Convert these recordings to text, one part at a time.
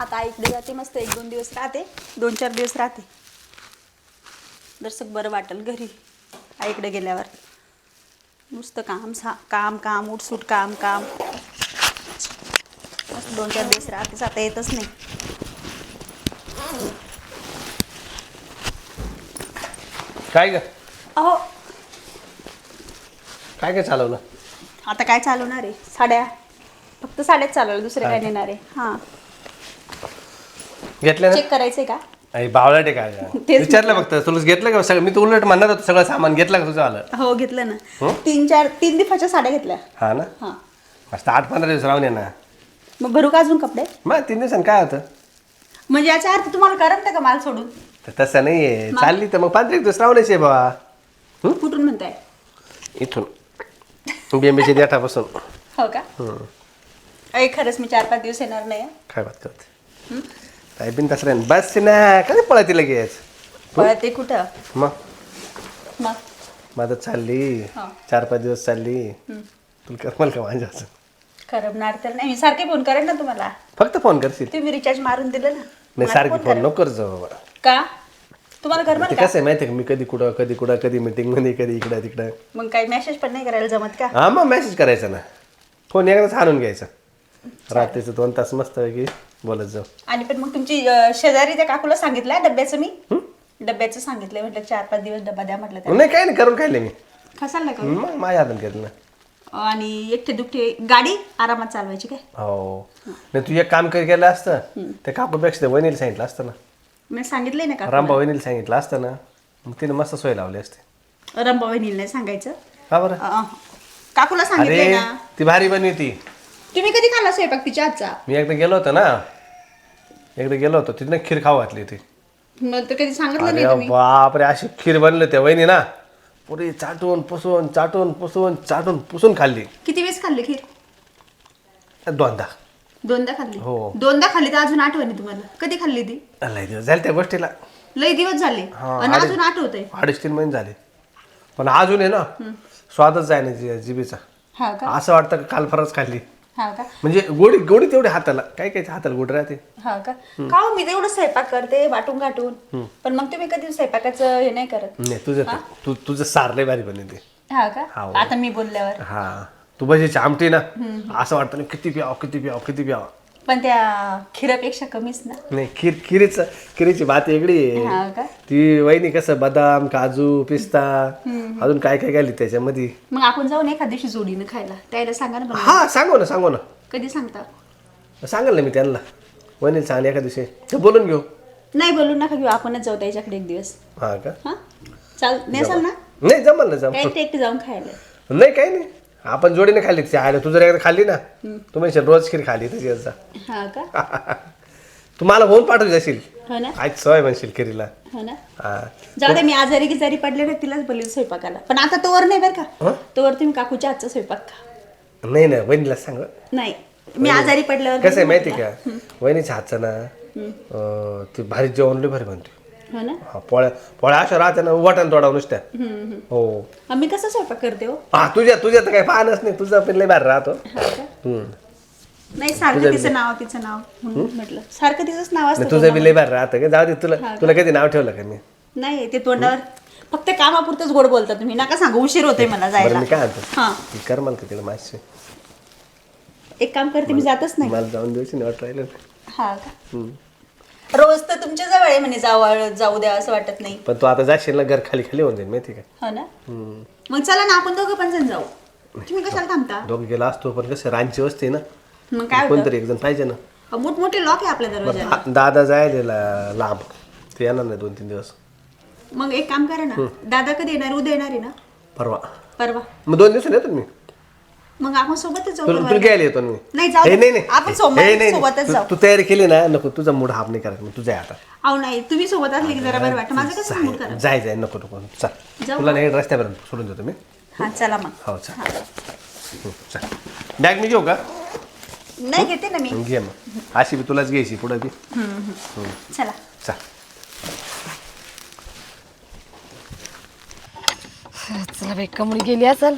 आता आईकडे जाते, मस्त 1-2 दिवस राहते, 2-4 दिवस राहते. दर्शक बरं वाटेल घरी आईकडे गेल्यावर. नुसतं काम काम उठसूट काम मस्त 2-4 दिवस राहतेच, आता येतच नाही. काय ग अहो काय चालवलं? आता काय चालवणार आहे? फक्त साड्याच चालवलं, दुसरे काय नेणार आहे? हां घेतलं ना? चेक करायचंय का? आई बावळट आहे काय? तेच विचारलं फक्त तुला घेतलं का सगळं? मी तर उलट म्हणणार होतो सगळं सामान घेतलं का तुझं आलं? हो घेतलं ना. 3 दिवसाच्या साड्या घेतल्या. हा ना, हां मस्त 8-15 दिवस राहून ये ना. मग भरू का अजून कपडे? मग 3 दिवसांनी काय होतं? म्हणजे याचा अर्थ तुम्हाला करमतं का माल सोडून? तर तसं नाही आहे, चालली तर मग 15 दिवस राहूनच आहे बाबा. कुठून म्हणताय? इथून बेंबीच्या देठापासून. हो का? खरंच मी 4-5 दिवस येणार नाही. काय बात करते? काय बिन तसं नाही, बस ना, कधी पळते लगेच? पळते कुठं? मग माझं चालली हो. 4-5 दिवस चालली. तुला करमाल का माझ्या असं? करमणार तर नाही, मी सारखे फोन करेन ना तुम्हाला. फक्त फोन करशील? तुम्ही रिचार्ज मारून दिलं ना. नाही, मला सारखी फोन फोन करा. नको करत जाऊ बाबा. का? तुम्हाला करमणार ते का? कसं आहे माहिती आहे का, मी कधी कुठं कधी मीटिंग मध्ये, कधी इकडं तिकडं. मग काही मेसेज पण नाही करायला जमत का? हा मग मेसेज करायचा ना, फोन एकदाच हाणून घ्यायचा. रात्रीचं 2 तास मस्त की बोलत जाऊ. आणि पण मग तुमची शेजारी त्या काकूला सांगितलं डब्याचं, मी डब्याचं सांगितलंय, म्हटलं 4-5 दिवस डबा द्या म्हटलं त्या. नाही काही नाही, करून खाल्ले मी. कसाल नाही मग माझ्या हातात घेतलं ना. आणि एकटे दुखटे गाडी आरामात चालवायची काय? हो नाही, तू एक काम केलं असतं त्या काकूपेक्षा वहिनीला सांगितलं असतं ना. मी सांगितलंय ना का? रामबा वहिनीला सांगितलं असतं ना, मग तिने मस्त सोय लावली असते. रंबा वहिनीला नाही सांगायचं. हा बरं. काकूला सांगितलंय अरे ना. ती भारी बनवती. तुम्ही कधी खाल्ला स्वयंपाक तिच्या हातचा? मी एकदा गेलो होतो तिने खीर खाऊ घातली होती. मग तर कधी सांगितलं अरे नाही तुम्ही. बापरे, अशी खीर बनली त्या वहिनी ना, पुरी चाटून पुसून खाल्ली. किती वेळेस खाल्ली खीर? 2दा खाल्ली. हो. 2दा खाल्ली तर अजून आठवणी तुम्हाला? कधी खाल्ली ती? लय दिवस झाले त्या गोष्टीला. लय दिवस झाले आणि अजून आठवतंय. 2.5-3 महिने झाले, पण अजून आहे ना स्वादच जाय ना जिबीचा. हा का? असं वाटतं का काल फरच खाल्ली. हा का? म्हणजे गोडी तेवढी हाताला, काही हाताला गोड राहते. हा का? का हो, मी तेवढं स्वयंपाक करते वाटून गाठून, पण मग तुम्ही कधी स्वयंपाकाचं हे नाही करत? नाही तुझं सार लय भारी बनते. हा का? हो. आता मी बोलल्यावर. हा तू भजीची आमटी ना, असं वाटतं ना किती प्याव. पण त्या खिरापेक्षा कमीच ना. नाही, खिरीची बात वेगळी आहे. हा का? ती वहिनी कसं बदाम, काजू, पिस्ता, अजून काय घाली त्याच्यामध्ये. मग आपण जाऊन एखाद दिवशी जोडीनं खायला, त्याला सांगा ना. हा सांगू ना कधी सांगता? सांगाल ना मी त्यांना. वहिनीला सांगले एखाद दिवशी ते बोलून घेऊ. नाही बोलू नका घेऊ, आपणच जाऊ त्याच्याकडे एक दिवस. हा का? हा नेसाल ना? नाही जमल ना काय एकटे जाऊन खायला? नाही काही नाही, आपण जोडीने खाल्ली ती आयला. तू जर एकदा खाल्ली ना, तू म्हणशील रोज खीर खाल्ली त्याची जा. हा का? तू मला होऊन पाठवू जाशील, हो ना. आज सवय म्हणशील खिरीला. हो ना. हा जाऊ दे, मी आजारी पडले ना, तिलाच बोलले स्वयंपाकाला. पण आता तोवर नाही बरं का, तोवर तुम्ही काकूच्या हातचा स्वयंपाक खा. नाही वहिनीला सांग. नाही, मी आजारी पडल्यावर. कसं आहे माहिती का, वहिनीच्या हातचं ना ती भारी जेवण लय भारी बनते. हो ना. हा पोळ्या अशा राहते ना, वाटण तोडावं नुसत्या. हो. मी कसं स्वयंपाक करते हो? हा तुझ्या तर काही पाहणच नाही, तुझं पण लय भारी राहतो. हा का? नाही, सारखं तिचं नाव म्हणून म्हटलं. सारखं तिचंच नाव असतं. तुझं बी लय भारी राहतं का? जाऊ दे, तुला कधी नाव ठेवलं का मी? नाही, ते तोंडावर फक्त कामापुरतच गोड बोलता तुम्ही. नका सांगू, उशीर होतोय मला बरं जायला. मी काय म्हणतो, हा, कर मला तिकडे माझी. एक काम करते, मी जातच नाही. मला जाऊन द्यायची नाही वाट राहिलं. हा का? रोज तर तुमच्या जवळ आहे म्हणे, जाऊ द्या असं वाटत नाही. पण तू आता जाशील ना, घर खाली होऊन जाईल माहिती का? हो ना. मग चला ना, आपण दोघं पण जण जाऊ. तुम्ही कशाला थांबता? दोघं गेला असतो, पण कसं रांची वस्ती ना, मग काय कोणतरी एक जण पाहिजे ना. मोठमोठे लॉक आहे आपल्या दरवाजाला. दादा जायला लांब, ते येणार नाही 2-3 दिवस. मग एक काम करा ना, दादा कधी येणार? उद्या येणार आहे ना? परवा. मग 2 दिवसांनी येतो मी. मग आपण सोबतच जाऊ. तुला घ्यायला येतो मी. नाही, जाऊ दे. आपण सोबतच जाऊ. तू तयारी केली ना, नको तुझा मूड हाफ नाही करायचा. तू जाय आता. अहो नाही, तुम्ही सोबत असले की जरा बरं वाटतं. माझं कसं मूड करा. जाय नको चल, जाऊ. तुला नाही रस्त्यापर्यंत सोडून देतो मी. हा चला मग. हो चल. बॅग मी घेऊ का? नाही, घेते ना मी. घे मग, अशी बी तुलाच घ्यायची पुढे बी. चला. चला बाई, कमळी गेली असेल.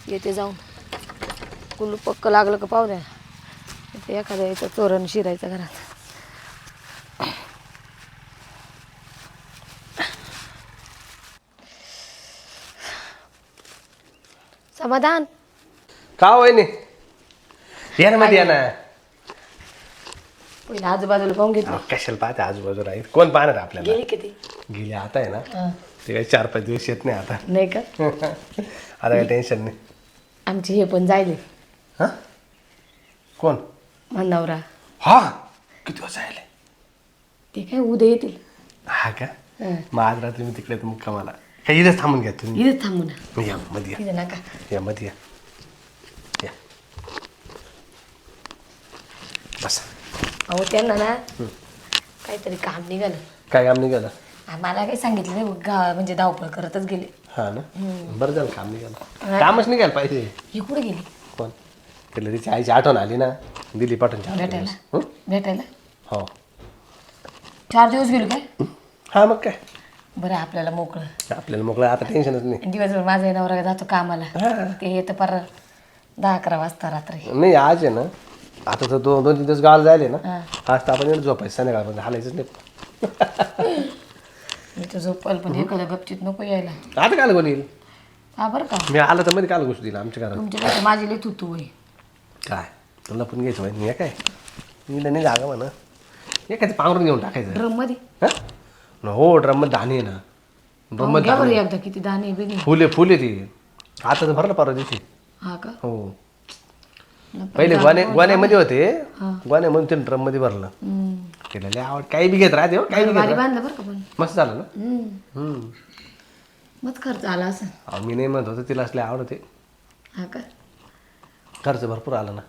येते जाऊन, कुलू पक्क लागलं का पाहू द्या. ते एखाद्या यायचं चोरण शिरायचं घरात. समाधान का वहिनी या ना मध्ये या ना. पहिले आजूबाजूला पाहून घेतलं. कशाला पाहते आजूबाजूला आहे कोण पाहणार आपल्याला. गेली किती गेली आता आहे ना ते काही 4-5 दिवस येत नाही आता. नाही का? आता काही टेन्शन नाही. आमचे हे पण जायले. हा कोण नवरा हा किती वाजता आले. ते काय उद्या येतील. हा का हं. मग आज रात्री मी तिकडे मुक्कामाला काही इथेच थांबून घ्या तुम्ही. इथेच थांबू ना. या मध्ये या. इथे नका. या मध्ये या या बस. अहो त्यांना ना काहीतरी काम निघालं. काय काम निघालं. मला काही सांगितलं नाही म्हणजे धावपळ करतच गेले. हा ना बरं झालं काम निघालं. कामच निघायला पाहिजे. ही कुठे गेली कोण तिला तिची आईची आठवण आली ना दिली पाठवून भेटायला? भेटायला हो 4 दिवस गेलो काय? हा मग काय बरं आपल्याला मोकळं. आपल्याला मोकळं आता टेन्शनच नाही. दिवसभर माझा नवरा जातो कामाला. ते येतं पर 10-11 वाजता रात्री. नाही आज आहे ना आता तर 2-3 दिवस गावाला जायले ना. हा. आज तर आपण येणं झोपायचं संध्याकाळपर्यंत हालायचंच नाही. मी तर झोपल पण एखादं गपचित नको यायला. आता काल कोण येईल. हा बरं का मी आलं तर मध्ये काल गोष्ट दिला आमच्या घरात. तुमच्याकडे माझी लई तुतू होई. काय तुला पण घ्यायचं माहिती नाही काय मी नाही जागा म्हणा एखादी पांघरून घेऊन टाकायचं. ड्रम मध्ये हा हो ड्रममध्ये दाणे आहे ना. ड्रममध्ये घ्या बरं एकदा किती दाणे बिने. फुले ती आता तर भरलं परवा दिवशी. हा का? हो पहिले गोण्यामध्ये होते गोण्यामधून ते ड्रम मध्ये भरलं. केलं लय आवड काही बी घेत राहते हो काही बी घेत भारी बांधलं बरं का पण. मस्त झालं ना. मग खर्च आला असं. अहो, मी नाही म्हणत होतो तिला असले आवडते. हा का? खर्च भरपूर आला ना.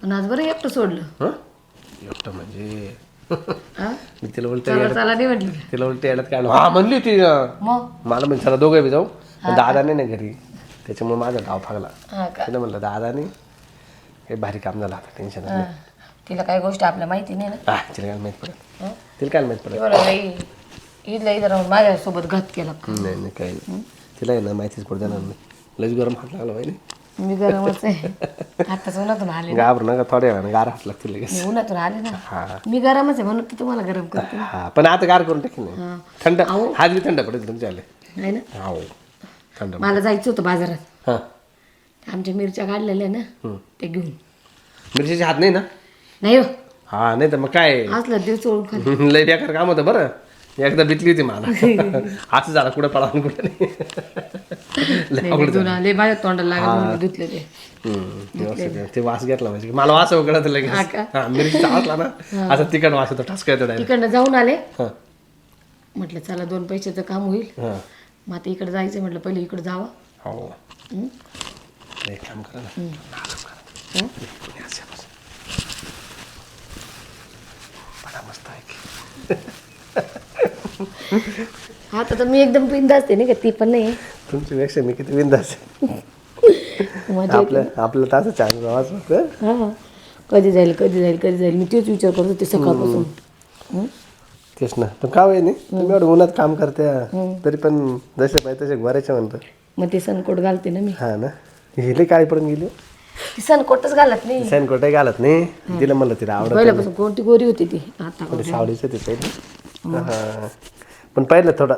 पण आज बरं एकटं सोडलं. हं एकटं म्हणजे हा? मी तिला उलट चला नाही म्हटली. तिला उलट यायला काय हा म्हणली होती मग मला म्हणजे चला दोघे बी जाऊ पण दादा नाही ना घरी त्याच्यामुळे माझा डाव फागला. हा का? तिला म्हणलं दादा नाही हे भारी काम झालं आता टेन्शन हा. तिला काही गोष्ट आपल्या माहिती नाही ना. हा तिला काय माहीत पडत हं? तिला काय माहीत ती पडत बरं बाई इथलं इथं राहून माझ्यासोबत घात केला. नाही नाही काही नाही तिला आहे ना माहितीच पडत जाणार नाही. लस गरम हात लागला पाहिजे. मी गरमच आहे. आताच उन्हातून आले ना. घाबरू नका थोड्या वेळानं गार हात लागतील लगेच. मी उन्हातून आले ना. हा मी गरमच आहे म्हणून तर तुम्हाला गरम करते. हा पण आता गार करून टाकी नाही हा. थंड हात बी थंड पडेल तुमच्या आले. आहे ना. हो थंड मला जायचं होतं बाजारात. हां आमच्या मिरच्या काढलेल्या ना ते घेऊन. मिरचीचे हात नाही ना. नाही हो हा नाही तर मग काय असलं दिवस सोडून खाली. लय बेकार काम होतं बरं. एकदा बितली होती मला असं झालं कुठं पळा कुठं नाही. लय अवघड झालं. लय माझ्या तोंडाला लागत म्हणून मी धुतले ते. व्यवस्थित ते वास घेतला म्हणजे मला वास उघडत लगेच. हा का? हा मिरचीचा वासला ना असं तिखट वास येतो ठसका येतो डायरेक्ट. तिकडनं जाऊन आले. हां म्हटलं चला 2 पैशाचं काम होईल. हां मग आता इकडे जायचं म्हटलं पहिले इकडे जावं. हो हं? एक काम करा ना हं? बडा मस्त आहे की. आता तर मी एकदम बिंदास असते नाही का ती पण नाही. तुमच्यापेक्षा मी किती बिंदास आहे. मजा येते. आपलं तास चांगलं वास होतं. हा कधी जाईल मी तेच विचार करत होते सकाळपासून. हं? तेच ना पण का नाही तुम्ही एवढं उन्हात काम करते तरी पण जसे पाहिजे तसे गोऱ्याचे म्हणतो. मग ते सनकोट घालते ना मी. हा ना गेले काळी पडून गेली. ती सनकोटच घालत नाही. सैनकोटही घालत नाही तिला म्हणलं तिला आवडत पहिल्यापासून कोणती गोरी होती ती आता. सावळीच ते पहिले. हा पण पाहिलं थोडा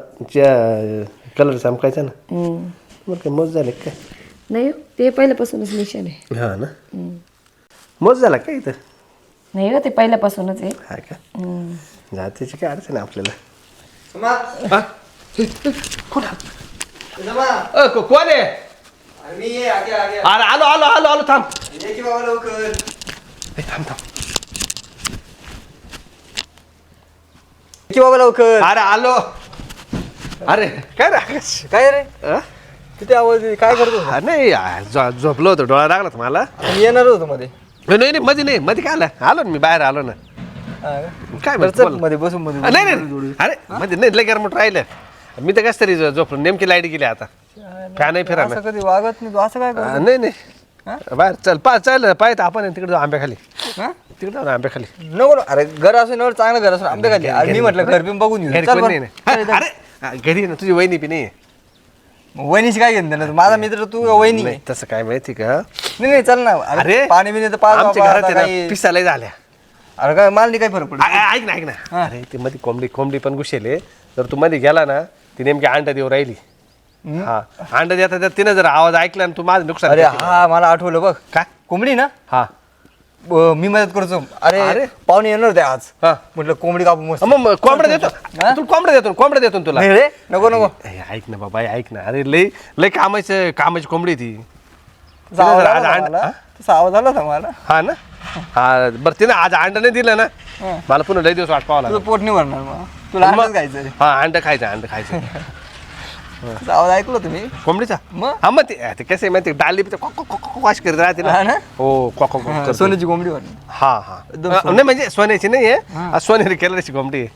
कलर चमकायचा ना मग काय मोज झाले काय. नाही हो, ते पहिल्यापासूनच निशाण आहे. हा ना मोज झाला काय इथं. नाही हो ते पहिल्यापासूनच आहे. हा का हं. जातीची काय अडचण आहे आपल्याला. कोण आहे. अरे आलो आलो आलो आलो थांब. थांब थांब बाबा लवकर. अरे आलो. अरे काय रे आकाश काय रे किती आवाज आहे? काय करतो? नाही झोपलो होतो डोळा लागला मला. मी येणार होतो मध्ये. नाही मध्ये काय आलं आलो ना मी बाहेर आलो ना. हा का? काय बरं, म्हणतो चल बोल. मध्ये बसून मध्ये नाही अरे मध्ये नाही लय गरमट राहिलं मी तर कस तरी झोपलो नेमकी लाईट गेली आता फॅनही फिरा असं कधी वागत नाही तू. असं काय करतो? नाही बाहेर चल पाहत आपण तिकडे जाऊ आंब्याखाली. हा? तिकडे जाऊ आंब्याखाली. नको अरे घर असून एवढं चांगलं घर असून आंबे खाली. मी म्हटलं घर बिन बघून येऊ. घरी चल कोण बरं. नाही ना. अरे घरी ना तुझी वहिनी बी नाही. वहिनीशी काय घेणं देणं? माझा मित्र तू वहिनी नाही तसं काय माहिती का नाही चल ना. अरे पाणी बिणी तर पाच आमच्या घरात आहे ना पिसाला झाल्या. अरे काय मला नाही काय फरक पडतो. ऐक ना अरे ती मध्ये कोंबडी पण घुसेले. जर तू मध्ये गेला ना ती नेमकी अंडा देऊ राहिली. हा अंडा देता तर तिनं जर आवाज ऐकला ना तू माझं नुकसान अरे करशील. हा मला आठवलं बघ. काय कोंबडी ना हा मी मदत करतो. अरे पाहुणे येणार होते आज. हा म्हटलं कोंबडी कापू मस्त. मग कोंबडा देतो तुला कोंबडा देतो तुला. नाही रे नको नको. ऐक ना बाबा ऐक ना अरे लय लय कामाची कोंबडी ती. तुझा आवाज आज आला होता मला. तुझा आवाज आला होता मला. हा ना हा बरं तिनं आज अंडा नाही दिलं ना मला पुन्हा लय दिवस वाट पाहावं लागलं. तुझं पोट नाही भरणार मग. तुला अंडाच खायचं रे. हा अंडा खायचं तुझा आवाज ऐकलो तुम्ही कोंबडीचा मग हा मग ते कसं आहे माहिती डाली वाश करत राहते हा ना ना? हो करते. सोन्याची कोंबडी भरणार. हा नाही म्हणजे सोन्याची नाही आहे सोनेरी केलेली कोंबडी आहे.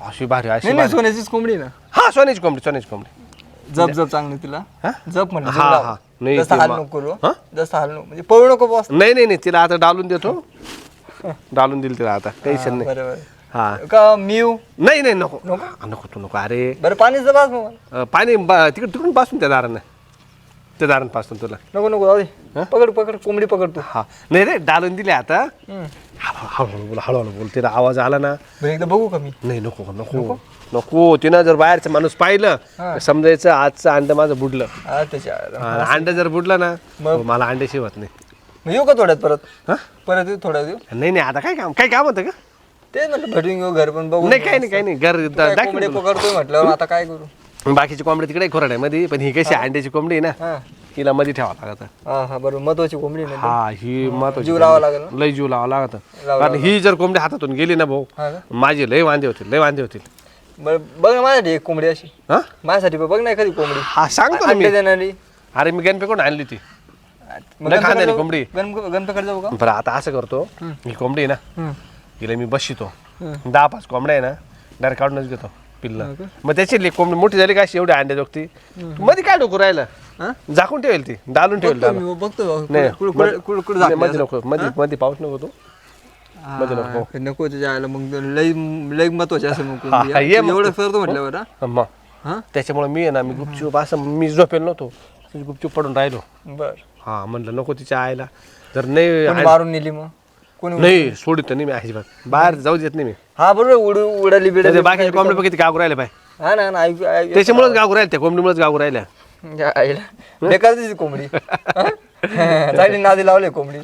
अशी भारी अशी नाही नाही भारी. सोन्याचीच कोंबडी ना. हा सोन्याची कोंबडी जप चांगली तिला. हा? जप म्हणलं हा, जीव लाव. हा. नाही, जसं ते हाल मा- नको करू हा? जसं हाल नको म्हणजे पळू नको बस. नाही तिला आता डालून देतो डालून दिल तिला आता टेन्शन नाही बरोबर हा का मिऊ. नाही नको नको तू नको अरे बरं पाणीच बस मग. पाणी तिकडून पासून त्या दारानं पासून तुला नको जाऊ दे. पकड कोंबडी पकड तू. हा नाही रे डालून दिले आता हळूहळू बोल तिला आवाज आला ना बरं एकदा बघू का मी. नाही नको तिनं जर बाहेरचं माणूस पाहिलं समजायचं आजचं अंड माझं बुडलं. त्याच्या अंड जर बुडलं ना मला अंडे शिवत नाही. मग येऊ का थोड्यात परत. हा परत येऊ थोड्यात येऊ. नाही आता काय काम होतं का ते म्हटलं भेटून घेऊ घर पण बघू. नाही काही नाही घर कोंबडी पकडतोय म्हटलं आता काय करू. बाकीची कोंबडी तिकडे खोराड्यामध्ये पण ही कशी अंड्याची कोंबडी आहे ना हा हिला मध्ये ठेवावं लागत. हा बरोबर महत्वाची कोंबडी नाही. हा ही महत्वाची जीव लावा लागेल ना. लय जीव लावा लागत कारण ही जर कोंबडी हातातून गेली ना भाऊ हा का? माझी लय वांदे होतील. बरं बघ ना माझ्यासाठी एक कोंबडी अशी. हा माझ्यासाठी बघ ना एखादी कोंबडी हा सांगतो ना मी अंडे देणारी. अरे मी गणपेकडून आणली ती मग नाही खाणारी कोंबडी. गणपतीकडे जाऊ का. बरं आता असं करतो ही कोंबडी आहे ना हिला मी बसतो 10-5 कोंबड्या आहे ना डायरेक्ट काढूनच घेतो पिल्ला. मग त्याची कोंबडी मोठी झाली का अशी एवढी अंड्या जोगती मध्ये काय डोकं राहिलं झाकून ठेवेल ती डालून ठेवेल मी बघतो नाही कुठं मध्ये नको मध्ये पाऊस नको तो मध्ये नको नको त्याच्या आयला मग लई महत्वाचे असं मग हा, कोंबडी. ये तू मग एवढं करतो म्हटल्यावर हा? मग हा त्याच्यामुळे मी आहे ना मी गुपचूप असं मी झोपेल नव्हतो गुपचूप पडून राहिलो. बर हा म्हणलं नको तिच्या आईला जर नाही कोणी मारून नेली मग कोणी. नाही सोडित नाही मी अजिबात बाहेर जाऊ देत नाही मी. हा बरोबर उडाली बिडाली. बाकीचे कोंबडी बघित गागू राहिले पाय हा ना ऐकू त्याच्यामुळेच गागू राहिले त्या कोंबडीमुळेच गागू राहिल्या. आईला बेकार दिसती कोंबडी. चांगली नादी लावले कोंबडी.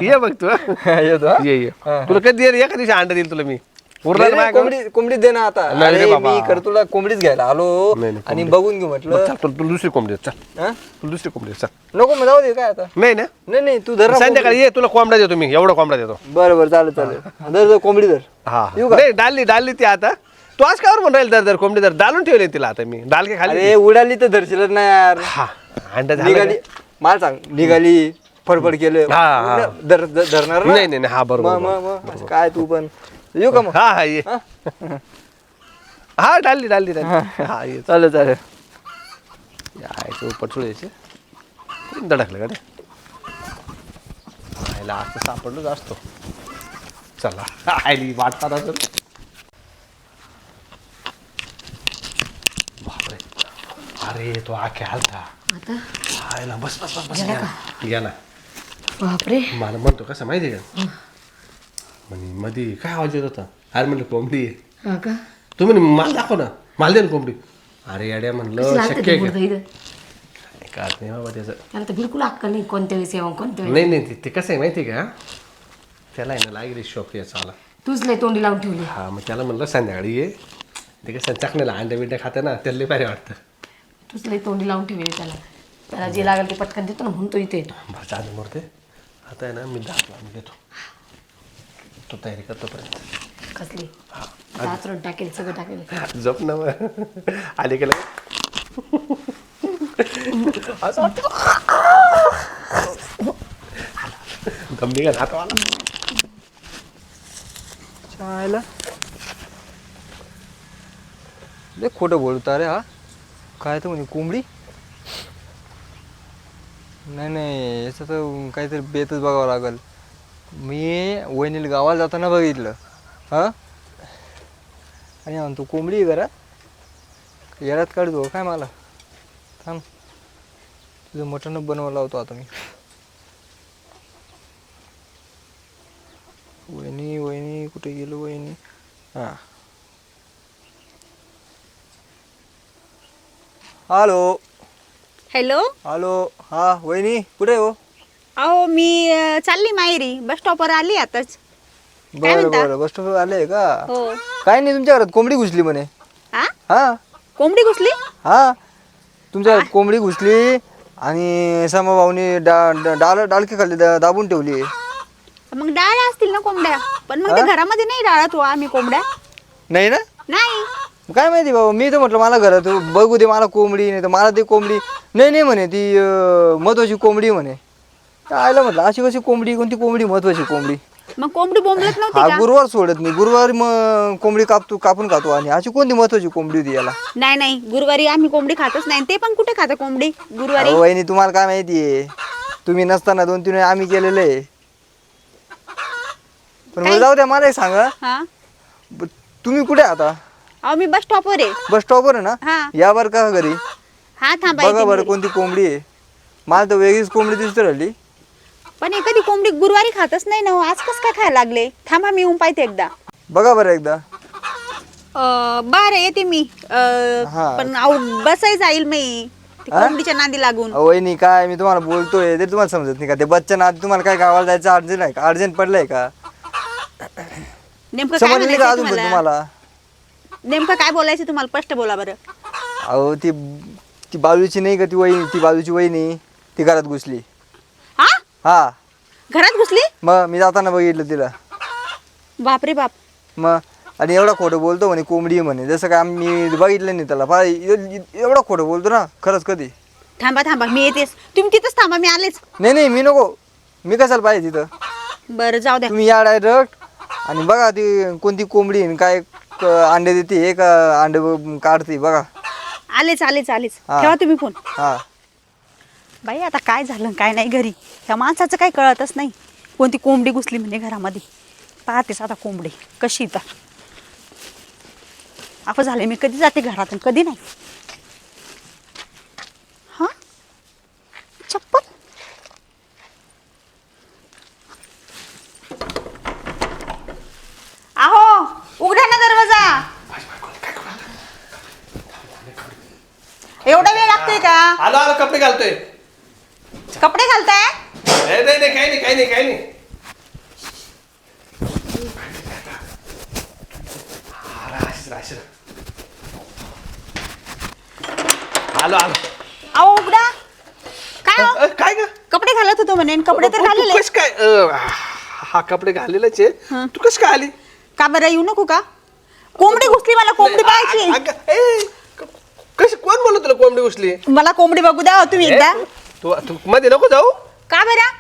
ये बघ तू येतो हा? ये तुला कधी एका दिवशी अंडा देईल तुला मी उरला नाही, कोंबडी दे ना आता. नाही रे अरे, बाबा. मी कर तुला कोंबडीच घ्यायला आलो नाही, आणि बघून घेऊ म्हटलं. तुला दुसरी कोंबडी देत चल हा? तुला दुसरी कोंबडी देत चल. नको मग जाऊ दे काय आता. नाही ना नाही तू धर ना संध्याकाळी ये तुला कोंबडा देतो मी एवढा कोंबडा देतो. बरं बरं चालेल धर कोंबडी धर. हा येऊ का? नाही डालली ती आता तू आज कावर म्हणून राहील दर कोंबडी दर डालून ठेवली तिला आता मी डाल के खाली. अरे उडाली तर धरशील ना यार. हा अंडा झाला निघाली मला सांग निघाली फडफड केलं हा. धरणार ना. नाही हा बरोबर मग असं काय तू पण येऊ का मग. हा ये हा डालली हा ये चालेल यायचं उपट यायचे धडकलं का ते आयला असं सापडलोच असतो. चला आयली वाटतात असं बापरे अरे तो आखे आलता आता आयला बस गेला बापरे. मला म्हणतो कसं माहिती आहे का म्हणे मध्ये काय आवाज येत होता अरे म्हणलं कोंबडी आहे. हा का तू म्हणे मला दाखव ना मला दे ना कोंबडी. अरे अड्या म्हणलं शक्य आहे का काय नाही बाबा त्याचं त्याला तर बिलकुल अक्कल नाही कोणत्या वेळेस येऊन कोणत्या वेळेस. नाही ते कसं आहे माहिती आहे का त्याला आहे ना लागली शॉक याचा आला. तूच लय तोंडी लावून ठेवली. हा मग त्याला म्हणलं संध्याकाळी ये ते कसं चाकण्याला अंड्या बिंड्या खाते ना त्याला लई भारी वाटतं. तूच लय तोंडी लावून ठेवली त्याला जे लागेल ते पटकन देतो ना म्हणून तो इथे येतो. बरं चालू मोरते आता आहे ना मी दाखला देतो तो तयारी करतो पर्यंत. कसली दाचरण टाकेल सगळं टाकेल. जप ना मग आले केलं असं वाटतं गंभीर हात आला चायला लय खोटं बोलता रे हा. काय तर म्हणजे कोंबडी. नाही याचं तर काहीतरी बेतच बघावं लागेल. मी वहिनीला गावाला जाताना बघितलं हां आणि म्हणतो कोंबडी आहे घरात येड्यात काढतो काय मला थांब. तुझं मटण बनवायला लावतो आता मी. वहिनी वहिनी कुठे गेलो वहिनी? हा हॅलो हॅलो. हॅलो. हा वहिनी कुठे हो? अहो मी चालली माहेरी, बस स्टॉपवर आली आताच. बरं म्हणता? बरं बस स्टॉप आले का? हो. काय नाही तुमच्या घरात कोंबडी घुसली म्हणे. हा हा कोंबडी घुसली? हा तुमच्या घरात कोंबडी घुसली आणि समभाऊनी डाळकी खाली दाबून ठेवली. मग डाळ असतील ना कोंबड्या, पण मग ते घरामध्ये नाही डाळत हो आम्ही कोंबड्या. नाही ना? नाही. काय माहिती बाबा, मी तर म्हटलं मला घरात बघू दे मला कोंबडी, नाही तर मला ते कोंबडी नाही म्हणे ती महत्वाची कोंबडी म्हणे. आयला म्हटलं अशी कशी कोंबडी, कोणती कोंबडी महत्वाची कोंबडी? मग कोंबडी बोंबलत नव्हती हा का? गुरुवार सोडत नाही, गुरुवारी मग कोंबडी कापून खातो. आणि अशी कोणती महत्वाची कोंबडी होती याला? नाही नाही, गुरुवारी आम्ही कोंबडी खातच नाही. ते पण कुठे खाता कोंबडी गुरुवारी? अहो वहिनी तुम्हाला काय माहितीये, तुम्ही नसताना 2-3 वेळा आम्ही केलेलं आहे. पण मला जाऊ द्या, मला एक सांगा, हा. तुम्ही कुठे आता? अहो मी बस स्टॉपवर आहे. बस स्टॉपवर आहे ना? हा. या बरं का घरी, हा थांबा बघा येते बरं मी. कोणती कोंबडी आहे. मला तर वेगळीच कोंबडी दिसत राहिली. पण हे कधी कोंबडी गुरुवारी खातच नाही ना हो. आज कस काय खायला लागले? थांबा मी येऊन पाहते एकदा. बघा बरं एकदा. बरं येते मी. हा. पण अहो बसाय जाईल मी ती कोंबडीच्या नादी लागून. अहो वहिनी काय मी तुम्हाला बोलतोय तरी तुम्हाला समजत नाही का? ते बच्चन आधी तुम्हाला काय गावाला जायचं अर्जंट आहे का? अर्जंट पडलंय का? नेमकं काय समजलं नाही का म्हणायचं अजून पण तुम्हाला? तुम्हाला? नेमकं काय बोलायचं तुम्हाला? स्पष्ट बोला बरं. अहो ती बाजूची नाही का ती वहिनी, ती बाजूची वहिनी ती घरात घुसली. हा हा घरात घुसली? मग मी जाताना बघितलं तिला. बापरे बाप. मग आणि एवढा खोटं बोलतो म्हणे कोंबडी आहे म्हणे. जसं काय आम्ही बघितलं नाही त्याला. एवढा खोटं बोलतो ना खरंच कधी. थांबा थांबा मी येतेच. तुम्ही तिथंच थांबा, मी आलेच. नाही मी नको, मी कशाला पाहिजे तिथं. बरं जाऊ द्या. तुम्ही या डायरेक्ट आणि बघा ती कोणती कोंबडी आहे, काय अंडे देते हे का अंडे काढते बघा. आलेच आलेच आलेच. हा. ठेवा तुम्ही फोन. हा बाई आता काय झालं काय नाही घरी, त्या माणसाचं काही कळतच नाही. कोणती कोंबडी घुसली म्हणजे घरामध्ये. पाहतेच आता कोंबडी कशी तर. आपण झाले मी कधी जाते घरातून कधी नाही. हा चप्पल. आहो उघडा ना दरवाजा. एवढा वेळ लागतोय का? आलो आलो, कपडे घालतोय. कपडे घालताय? नाही काही नाही. आलो अहो उघडा. काय हो? काय ग? कपडे घालत होतो म्हणे. कपडे तर घालेले. तू कस काय हा कपडे घालेलेच आहे. तू कस काय आली? का बरं येऊ नको का? कोंबडी घुसली, मला कोंबडी पाहायची. कशी कोण बोलत तुला कोंबडी घुसली? मला कोंबडी बघू द्या हो तुम्ही एकदा. तू मध्ये नको जाऊ. का बरं?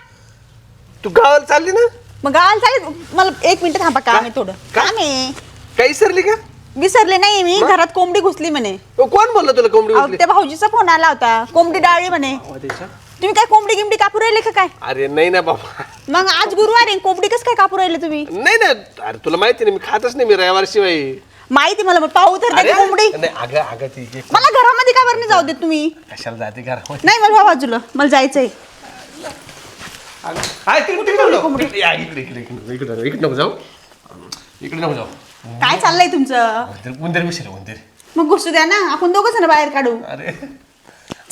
तू गावाला चालली ना? मग गावाला चालेल. मला 1 मिनिट थांबा, काम आहे थोडं. काम आहे. काही विसरली का? विसरले नाही मी. घरात कोंबडी घुसली म्हणे. कोण बोललं तुला कोंबडी अहो, घुसली? त्या भाऊजीचा फोन आला होता. कोंबडी डाळली म्हणे. तुम्ही काय कोंबडी गिंबडी कापू राहिले का काय? अरे नाही ना बाबा. मग आज गुरुवार आहे, कोंबडी कसं काय कापू राहिले तुम्ही? नाही ना, अरे तुला माहिती नाही मी खातच नाही मी रविवार शिवाय. माहिती मला, मग पाहू तर त्याची कोंबडी. नाही अगं ती मला घरामध्ये का बरं नाही जाऊ देत तुम्ही? कशाला जाते घरामध्ये? नाही मला बाजूला, मला जायचंय. इकडे नको जाऊ. इकडे नको जाऊ. काय चाललंय तुमचं? उंदीर विषय उंदीर. मग घुसू द्या ना, आपण दोघं जण बाहेर काढू. अरे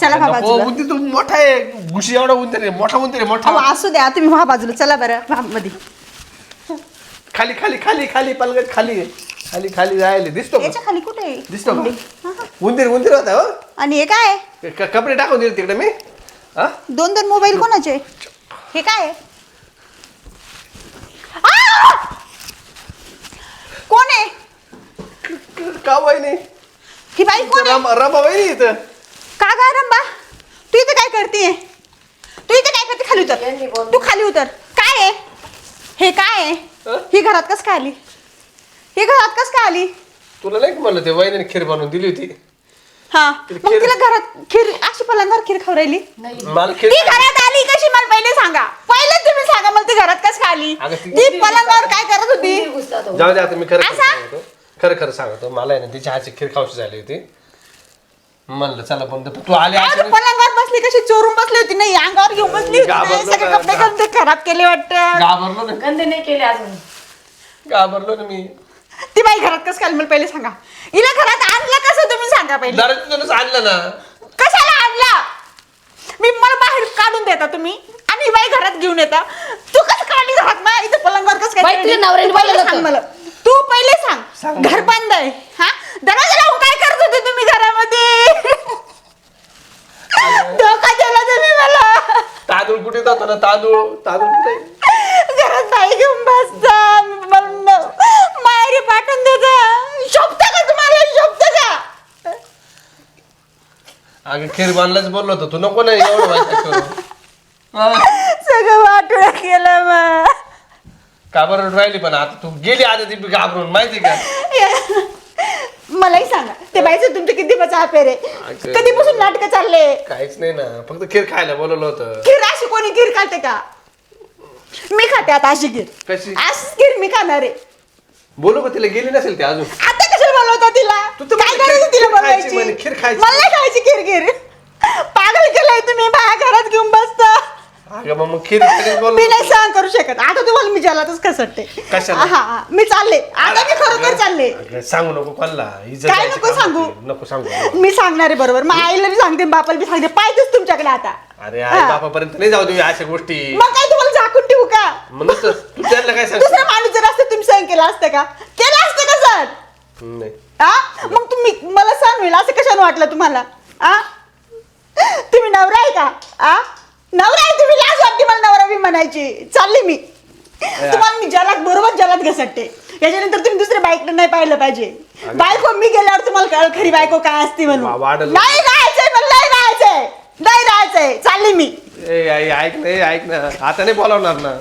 चला भा बाजूला. उंदीर तू मोठा आहे. घुशी एवढा उंदीर आहे. मोठा उंदीर आहे मोठा. अहो असू द्या, तुम्ही व्हा बाजूला. चला बरं व्हा मध्ये. खाली खाली खाली खाली पलगट खाली खाली खाली जायला दिसतो का? याच्या खाली कुठे आहे? दिसतो का? उंदीर उंदीर होता हो. आणि हे काय? कपडे टाकून दिले तिकडे मी. हा 2 मोबाईल कोणाचे? हे काय आहे? आ! कोण आहे? का वहिनी? ही बाई कोण आहे? रमा वहिनी इथं. का गा रंबा? तू इथे काय करते? तू इथे काय करते? खाली उतर. तू खाली उतर. काय आहे हे? काय आहे ही? घरात कस काय आली? ही घरात कस काय आली? तुला नाही का म्हणलं ते वहिनीने खीर बनवून दिली होती. हा मग तिला घरात खीर अशी पहिल्यांदा खीर खाऊ राहिली? मला खीर ती घरात आली कशी? मला पहिले सांगा. पहिले तुम्ही सांगा मला, ती घरात कस काय आली? अगं ती पलंगावर काय करत होती? जाऊ दे, आता मी खरं खरं असा? सांगतो. खरं खरं सांगतो. मला आहे ना तिची हातची खीर खाऊशी झाली होती. काय? म्हणलं चला पण तू आली अहो, तू पलंगावर बसली कशी चोरून बसली होती नाही अंगावर घेऊन बसली होती घाबरलो नाही, सगळे ना. कपडे गंदे खराब केले वाटतं. घाबरलो ना गंदे नाही केले अजून. घाबरलो ना मी. ती बाई घरात कसं काय मला पहिले सांगा. हिला घरात आणलं कसं तुम्ही सांगा पहिले. दारातूनच आणलं ना. कशाला आणला मी मला बाहेर काढून देता तुम्ही आणि ही बाई घरात घेऊन येता. तू कसं काढली घरात ना इथं पलंगावर कसं बाई, काय तुझ्या ठेवली? नवऱ्याने तू पहिले बोलवलं सांग होतं. मला. तू पहिले सांग घर बंद आहे हा दरवाजा लावून काय करत होते तुम्ही घरामध्ये. धोका दिला तुम्ही मला. तांदूळ कुठे जातो ना तांदूळ कुठे. घरात बाई घेऊन बसता माहेरी पाठवून देता. शोभत का तुम्हाला शोभत का. अगं खीर बांधलाच बोललो होतो तू नको नाही एवढं माहिती करू. सगळं वाटोळं केलं मग. का बरं राहिली पण आता तू गेली आता ती घाबरून माहिती का. मलाही सांगा ते बाईचं तुमचे किती दिवस अफेअर आहे कधीपासून नाटक चालले. काहीच नाही ना फक्त खीर खायला बोलवलं होतं. खीर अशी कोणी खीर खाते का. मी खाते आता अशी खीर. कशी? अशीच खीर मी खाणार आहे. बोलू का तिला गेली नसेल ते अजून. आता कशाला बोलवता तिला तू तर काय म्हणे करायचं खीर तिला खायची म्हणे, बोलवायची. खीर खायची. मला नाही खायची खीर पागल केलंय तुम्ही बाहेर घरात घेऊन बसता. अगं मग खीर खायला बोललो मी नाही सहन करू शकत आता तुम्हाला मी जलातच खसटते. कशाला? हा मी चालले आता मी खरोखर चालले. अगं, सांगू नको कोणाला इज्जत काय जायची नको काम सांगू? होती. नको सांगू. मी सांगणार आहे बरोबर मग आईला बी सांगते बापाला बी सांगते पाहिजेच तुमच्याकडे आता. अरे आई हा. बापापर्यंत नाही जाऊ दे अशा गोष्टी. मग काय तुम्हाला झाकून ठेवू का. म्हणून तर तू त्यांना काय सांग. दुसरा माणूस जर असतं तुम्ही सहन केलं असतं का केलं असतं का सर. नाही हा मग तुम्ही मला सहन होईल असं कशाने वाटलं तुम्हाला. आ तुम्ही नवरा आहे का. आ नवरा आहे तुम्ही लाज वाटते मला नवरा बी म्हणायची. चालली मी तुम्हाला मी जलात बरोबर जलात घसटते. याच्यानंतर तुम्ही दुसऱ्या बाईकडे नाही पाहिलं पाहिजे. बायको मी गेल्यावर तुम्हाला कळलं खरी बायको काय असते म्हणून. वाढलं. नाही राहायचंय मला नाही राहायचंय नाही राहायचंय चालली मी. ए आई ऐक ना आता नाही बोलावणार ना.